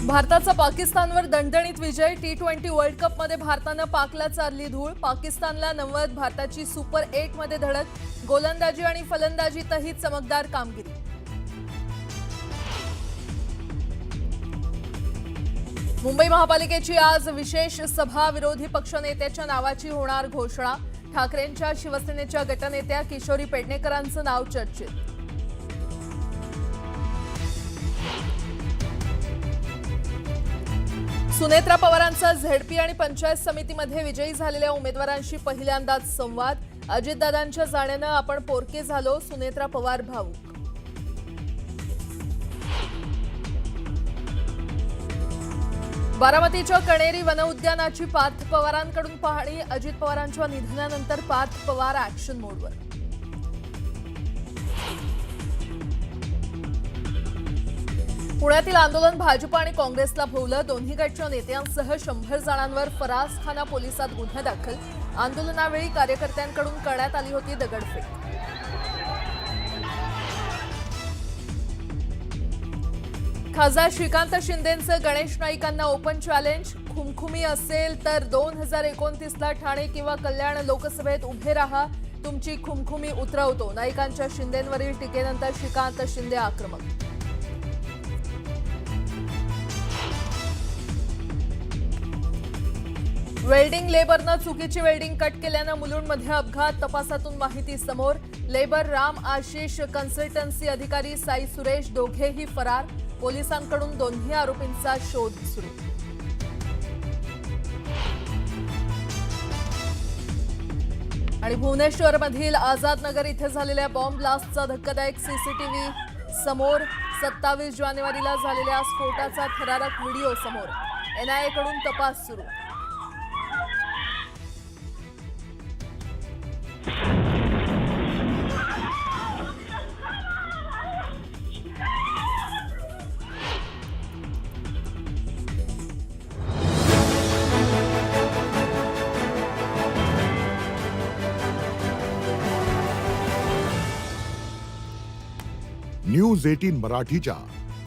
भारताचा पाकिस्तानवर दणदणीत विजय। टी20 वर्ल्ड कपमध्ये भारतानं पाकला चारली धूळ। पाकिस्तानला 90, भारताची सुपर 8 मध्ये धडक। गोलंदाजी आणि फलंदाजीतही चमकदार कामगिरी। मुंबई महापालिकेची आज विशेष सभा। विरोधी पक्षनेत्याच्या नावाची होणार घोषणा। ठाकरेंच्या शिवसेनेच्या गटनेत्या किशोरी पेडणेकरांचं नाव चर्चेत। सुनेत्रा पवारांचा झेडपी आणि पंचायत समितीमध्ये विजयी झालेल्या उमेदवारांशी पहिल्यांदाच संवाद। अजितदादांच्या जाण्यानं आपण पोरके झालो, सुनेत्रा पवार भावूक। बारामतीच्या कणेरी वनउद्यानाची पार्थ पवारांकडून पाहणी। अजित पवारांच्या निधनानंतर पार्थ पवार ऍक्शन मोडवर। पुण्यातील आंदोलन भाजप आणि काँग्रेसला भोवलं। दोन्ही गटच्या नेत्यांसह 100 जणांवर फरासखाना पोलिसात गुन्हा दाखल। आंदोलनावेळी कार्यकर्त्यांकडून करण्यात आली होती दगडफेक। खासदार श्रीकांत शिंदेंचं गणेश नाईकांना ओपन चॅलेंज। खुमखुमी असेल तर 2029ला ठाणे किंवा कल्याण लोकसभेत उभे राहा, तुमची खुमखुमी उतरवतो। नाईकांच्या शिंदेंवरील टीकेनंतर श्रीकांत शिंदे आक्रमक। वेल्डिंग लेबरनं चुकीची वेल्डिंग कट केल्यानं मुलुंडमध्ये अपघात। तपासातून माहिती समोर। लेबर राम आशिष कन्सल्टन्सी अधिकारी साई सुरेश दोघेही फरार। पोलिसांकडून दोन्ही आरोपींचा शोध सुरू। आणि भुवनेश्वरमधील आझाद नगर इथे झालेल्या बॉम्ब ब्लास्टचा धक्कादायक सीसीटीव्ही समोर। 27 जानेवारीला झालेल्या स्फोटाचा थरारक व्हिडिओ समोर। एनआयएकडून तपास सुरू। न्यूज 18 मराठीच्या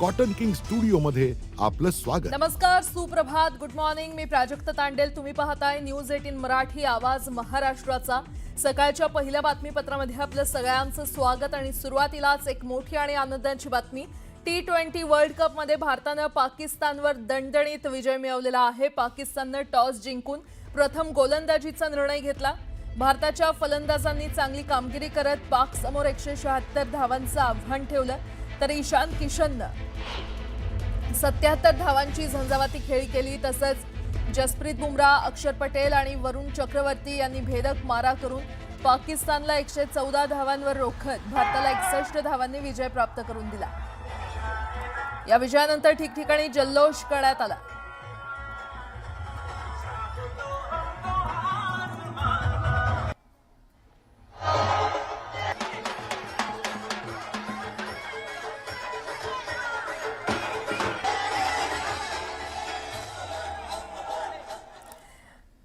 कॉटन किंग स्टुडिओ मध्ये आपलं स्वागत। नमस्कार, सुप्रभात, गुड मॉर्निंग। मी प्राजक्त तांडेल, तुम्ही पाहताय न्यूज 18 मराठी, आवाज महाराष्ट्राचा। सकाळच्या पहिल्या बातमीपत्रामध्ये आपलं सगळ्यांचं स्वागत। आणि सुरुवातीलाच एक मोठी आणि आनंदाची बातमी। टी20 वर्ल्ड कपमध्ये भारतानं पाकिस्तानवर दणदणीत विजय मिळवलेला आहे। पाकिस्ताननं टॉस जिंकून प्रथम गोलंदाजीचा निर्णय घेतला। भारताच्या फलंदाजांनी चांगली कामगिरी करत पाक समोर 176 धावांचं आव्हान ठेवलं, तर ईशान किशननं 77 धावांची झंझावाती खेळी केली। तसंच जसप्रीत बुमराह, अक्षर पटेल आणि वरुण चक्रवर्ती यांनी भेदक मारा करून पाकिस्तानला 114 धावांवर रोखत भारताला 61 धावांनी विजय प्राप्त करून दिला। या विजयानंतर ठिकठिकाणी जल्लोष करण्यात आला।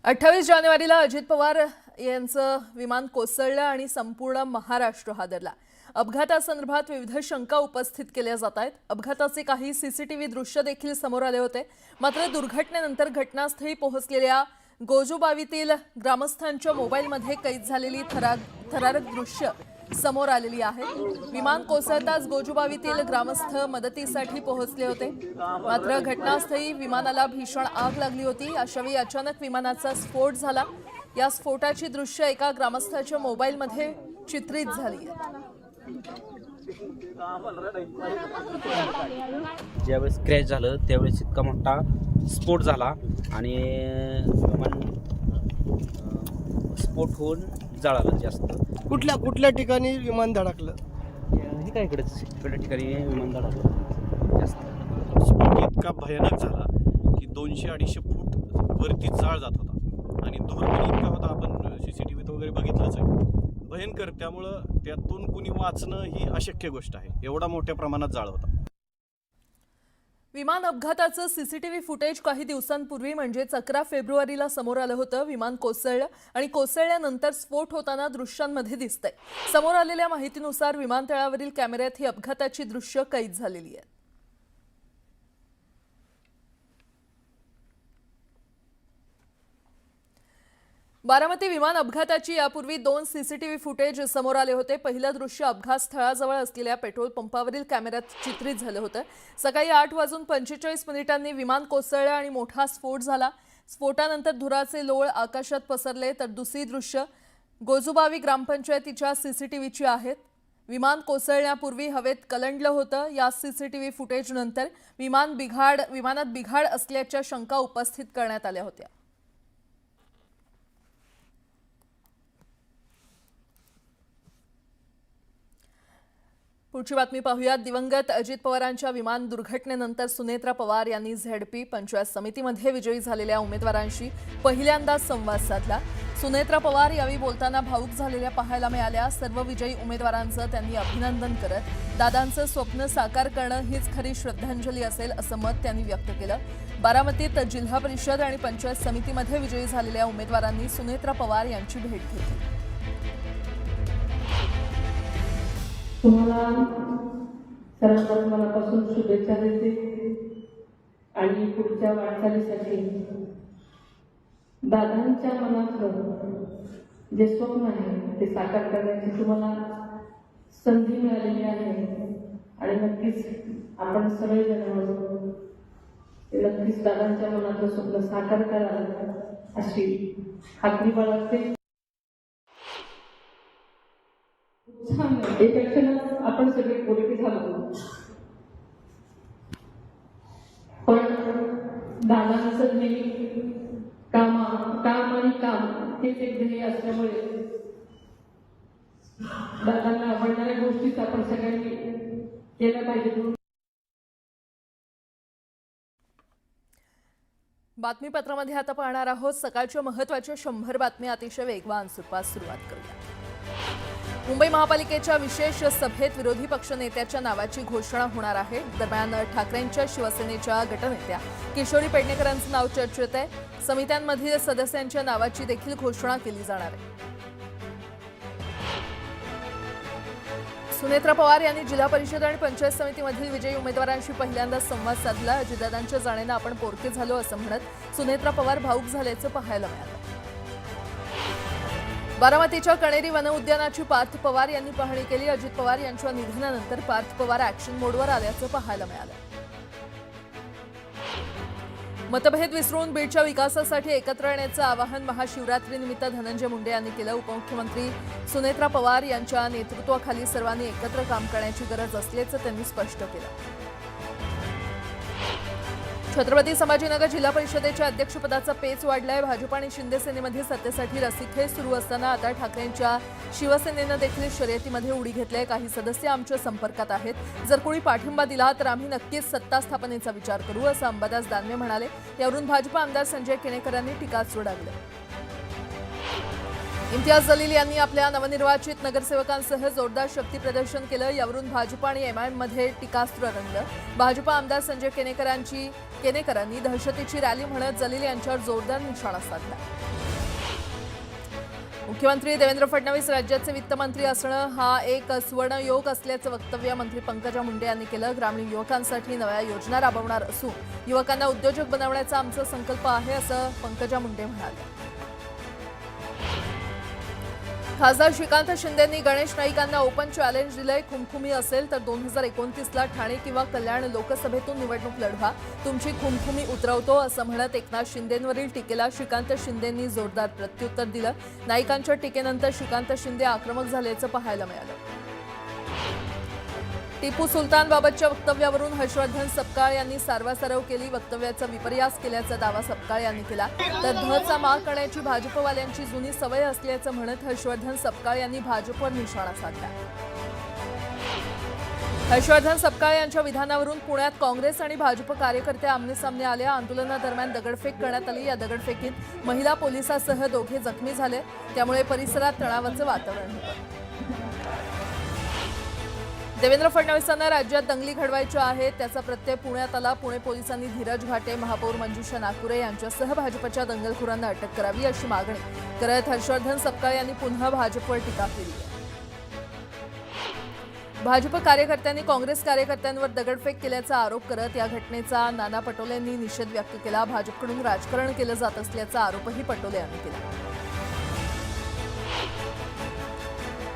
अठ्ठावीस जानेवारीला अजित पवार यांचं विमान कोसळलं आणि संपूर्ण महाराष्ट्र हादरला। अपघातासंदर्भात विविध शंका उपस्थित केल्या जात आहेत। अपघाताचे काही सीसीटीव्ही दृश्य देखील समोर आले होते। मात्र दुर्घटनेनंतर घटनास्थळी पोहोचलेल्या गोजूबावीतील ग्रामस्थांच्या मोबाईलमध्ये कैद झालेली थरारक दृश्य समोर आलेली आहेत। विमान कोसळताच गोजूबावीतील ग्रामस्थ मदतीसाठी पोहोचले होते। मात्र घटनास्थळी विमानाला भीषण आग लागली होती। अशावेळी अचानक विमानाचा स्फोट झाला। या स्फोटाची दृश्य एका ग्रामस्थाच्या मोबाईलमध्ये चित्रित झाली आहेत। ज्यावेळेस क्रॅश झालं त्यावेळेस इतका मोठा स्फोट झाला आणि विमान स्फोट होऊन जळालं जास्त। कुठल्या ठिकाणी विमान धडकलं? हे काय इकडच्या ठिकाणी विमान धडकलं जास्त। स्फोट इतका भयानक झाला की 200-250 फूट वरती जाळ जात होता आणि धूर पण इतका होता, आपण सीसीटीव्हीत वगैरे बघितलंच आहे, भयंकर। त्यामुळं त्यातून कुणी वाचणं ही अशक्य गोष्ट आहे, एवढा मोठ्या प्रमाणात जाळ होता। विमान अपघाताचं सीसीटीव्ही फुटेज काही दिवसांपूर्वी म्हणजेच 11 फेब्रुवारीला समोर आलं होतं। विमान कोसळलं आणि कोसळल्यानंतर स्फोट होताना दृश्यांमध्ये दिसतंय। समोर आलेल्या माहितीनुसार विमानतळावरील कॅमेऱ्यात ही अपघाताची दृश्य कैद झालेली आहेत। बारामती विमान अपघाताची यापूर्वी 2 सीसीटीव्ही फुटेज समोर आले होते. पहिलं दृश्य अपघात स्थळाजवळ असलेल्या पेट्रोल पंपावरील कॅमेऱ्यात चित्रित झालं होतं. सकाळी 8:45 विमान कोसळलं आणि मोठा स्फोट झाला. स्फोटानंतर धुराचे लोळ आकाशात पसरले. तर दुसरी दृश्य गोजुबावी ग्रामपंचायतीच्या सीसीटीव्हीची आहेत. विमान कोसळण्यापूर्वी हवेत कलंडलं होतं. या सीसीटीव्ही फुटेजनंतर विमानात बिघाड असल्याच्या शंका उपस्थित करण्यात आल्या होत्या. पुढची बातमी पाहूयात. दिवंगत अजित पवारांच्या विमान दुर्घटनेनंतर सुनेत्रा पवार यांनी झेडपी पंचायत समितीमध्ये विजयी झालेल्या उमेदवारांशी पहिल्यांदा संवाद साधला. सुनेत्रा पवार यावेळी बोलताना भावूक झालेल्या पाहायला मिळाल्या. सर्व विजयी उमेदवारांचं त्यांनी अभिनंदन करत दादांचं स्वप्न साकार करणं हीच खरी श्रद्धांजली असेल असं मत त्यांनी व्यक्त केलं. बारामतीत जिल्हा परिषद आणि पंचायत समितीमध्ये विजयी झालेल्या उमेदवारांनी सुनेत्रा पवार यांची भेट घेतली. तुम्हाला सर्वात मनापासून शुभेच्छा देते आणि पुढच्या वाटचालीसाठी दादांच्या मनातलं जे स्वप्न आहे ते साकार करण्याची तुम्हाला संधी मिळालेली आहे आणि नक्कीच आपण सगळेजण मिळून नक्कीच दादांच्या मनातलं स्वप्न साकार कराल अशी खात्री बाळगते. छान एका क्षणात आपण सगळे पोलिटी झालो, पण दादांचं नेहमी काम आणि काम हेच एक ध्येय असल्यामुळे दादांना आवडणाऱ्या गोष्टीच आपण सगळ्यांनी केल्या पाहिजेत. बातमीपत्रामध्ये आता पाहणार आहोत सकाळच्या महत्त्वाच्या 100 बातम्या अतिशय वेगवान स्वरूपात. सुरुवात करूया. मुंबई महापालिकेच्या विशेष सभेत विरोधी पक्षनेत्याच्या नावाची घोषणा होणार आहे. दरम्यान ठाकरेंच्या शिवसेनेच्या गटनेत्या किशोरी पेडणेकरांचं नाव चर्चेत आहे. समित्यांमधील सदस्यांच्या नावाची देखील घोषणा केली जाणार आहे. सुनेत्रा पवार यांनी जिल्हा परिषद आणि पंचायत समितीमधील विजयी उमेदवारांशी पहिल्यांदा संवाद साधला. अजितदादांच्या जाण्यानं आपण पोरके झालो असं म्हणत सुनेत्रा पवार भावूक झाल्याचं पाहायला मिळालं. बारामतीच्या कणेरी वन उद्यानाची पार्थ पवार यांनी पाहणी केली. अजित पवार यांच्या निधनानंतर पार्थ पवार ऍक्शन मोडवर आल्याचं पाहायला मिळालं. मतभेद विसरून बीडच्या विकासासाठी एकत्र येण्याचं आवाहन महाशिवरात्रीनिमित्त धनंजय मुंडे यांनी केलं. उपमुख्यमंत्री सुनेत्रा पवार यांच्या नेतृत्वाखाली सर्वांनी एकत्र काम करण्याची गरज असल्याचं त्यांनी स्पष्ट केलं. छत्रपती संभाजीनगर जिल्हा परिषदेच्या अध्यक्षपदाचा पेच वाढलाय. भाजप आणि शिंदे सेनेमध्ये सत्तेसाठी रस्सीखेच सुरू असताना आता ठाकरेंच्या शिवसेनेनं देखील शर्यतीमध्ये उडी घेतलीय. काही सदस्य आमच्या संपर्कात आहेत. जर कोणी पाठिंबा दिला तर आम्ही नक्कीच सत्ता स्थापनेचा विचार करू असं अंबादास दानवे म्हणाले. यावरून भाजप आमदार संजय केणेकरांनी टीकास्त्र डागलं. इम्तियाज जलील यांनी आपल्या नवनिर्वाचित नगरसेवकांसह जोरदार शक्ती प्रदर्शन केलं. यावरून भाजप आणि एमआयएम मध्ये टीकास्त्र रंगलं. भाजप आमदार संजय केणेकरांनी दहशतीची रॅली म्हणत जलील यांच्यावर जोरदार निशाणा साधला. मुख्यमंत्री देवेंद्र फडणवीस राज्याचे वित्तमंत्री असणं हा एक सुवर्णयोग असल्याचं वक्तव्य मंत्री पंकजा मुंडे यांनी केलं. ग्रामीण युवकांसाठी नव्या योजना राबवणार असून युवकांना उद्योजक बनवण्याचा आमचा संकल्प आहे असं पंकजा मुंडे म्हणाले. खासदार श्रीकांत शिंदेंनी गणेश नाईकांना ओपन चॅलेंज दिलंय. खुमखुमी असेल तर 2029ला ठाणे किंवा कल्याण लोकसभेतून निवडणूक लढवा. तुमची खुमखुमी उतरवतो असं म्हणत एकनाथ शिंदेंवरील टीकेला श्रीकांत शिंदेंनी जोरदार प्रत्युत्तर दिलं. नाईकांच्या टीकेनंतर श्रीकांत शिंदे आक्रमक झाल्याचं पाहायला मिळालं. टिपू सुलतानबाबतच्या वक्तव्यावरून हर्षवर्धन सपकाळ यांनी सारवासारव केली. वक्तव्याचा विपर्यास केल्याचा दावा सपकाळ यांनी केला. तर धचा माग करण्याची भाजपवाल्यांची जुनी सवय असल्याचं म्हणत हर्षवर्धन सपकाळ यांनी भाजपवर निशाणा साधला. हर्षवर्धन सपकाळ यांच्या विधानावरून पुण्यात काँग्रेस आणि भाजप कार्यकर्ते आमनेसामने आले. आंदोलनादरम्यान दगडफेक करण्यात आली. या दगडफेकीत महिला पोलिसासह दोघे जखमी झाले. त्यामुळे परिसरात तणावाचं वातावरण होतं. देवेंद्र फडणवीसांना राज्यात दंगली घडवायच्या आहेत त्याचा प्रत्यय पुण्यात आला. पुणे पोलिसांनी धीरज घाटे, महापौर मंजुषा नाकुरे यांच्यासह भाजपच्या दंगलखोरांना अटक करावी अशी मागणी करत हर्षवर्धन सपकाळ यांनी पुन्हा भाजपवर टीका केली. भाजप कार्यकर्त्यांनी काँग्रेस कार्यकर्त्यांवर दगडफेक केल्याचा आरोप करत या घटनेचा नाना पटोलेंनी निषेध व्यक्त केला. भाजपकडून राजकारण केलं जात असल्याचा आरोपही पटोले यांनी केला.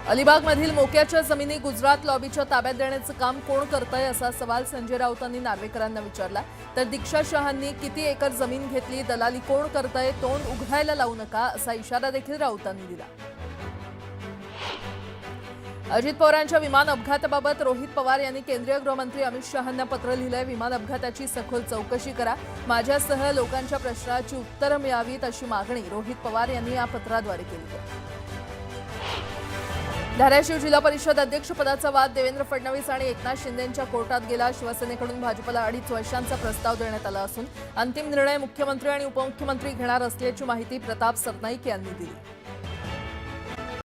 अलिबागमधील मोक्याच्या जमिनी गुजरात लॉबीच्या ताब्यात देण्याचं काम कोण करतंय असा सवाल संजय राऊतांनी नार्वेकरांना विचारला. तर दीक्षा शहांनी किती एकर जमीन घेतली, दलाली कोण करतंय, तोंड उघडायला लावू नका असा इशारा देखील राऊतांनी दिला. अजित पवारांच्या विमान अपघाताबाबत रोहित पवार यांनी केंद्रीय गृहमंत्री अमित शहांना पत्र लिहिलंय. विमान अपघाताची सखोल चौकशी करा, माझ्यासह लोकांच्या प्रश्नाची उत्तरं मिळावीत अशी मागणी रोहित पवार यांनी या पत्राद्वारे केली आहे. धाराशिव जिल्हा परिषद अध्यक्षपदाचा वाद देवेंद्र फडणवीस आणि एकनाथ शिंदेंच्या कोर्टात गेला. शिवसेनेकडून भाजपला 2.5 वर्षांचा प्रस्ताव देण्यात आला असून अंतिम निर्णय मुख्यमंत्री आणि उपमुख्यमंत्री घेणार असल्याची माहिती प्रताप सरनाईक यांनी दिली.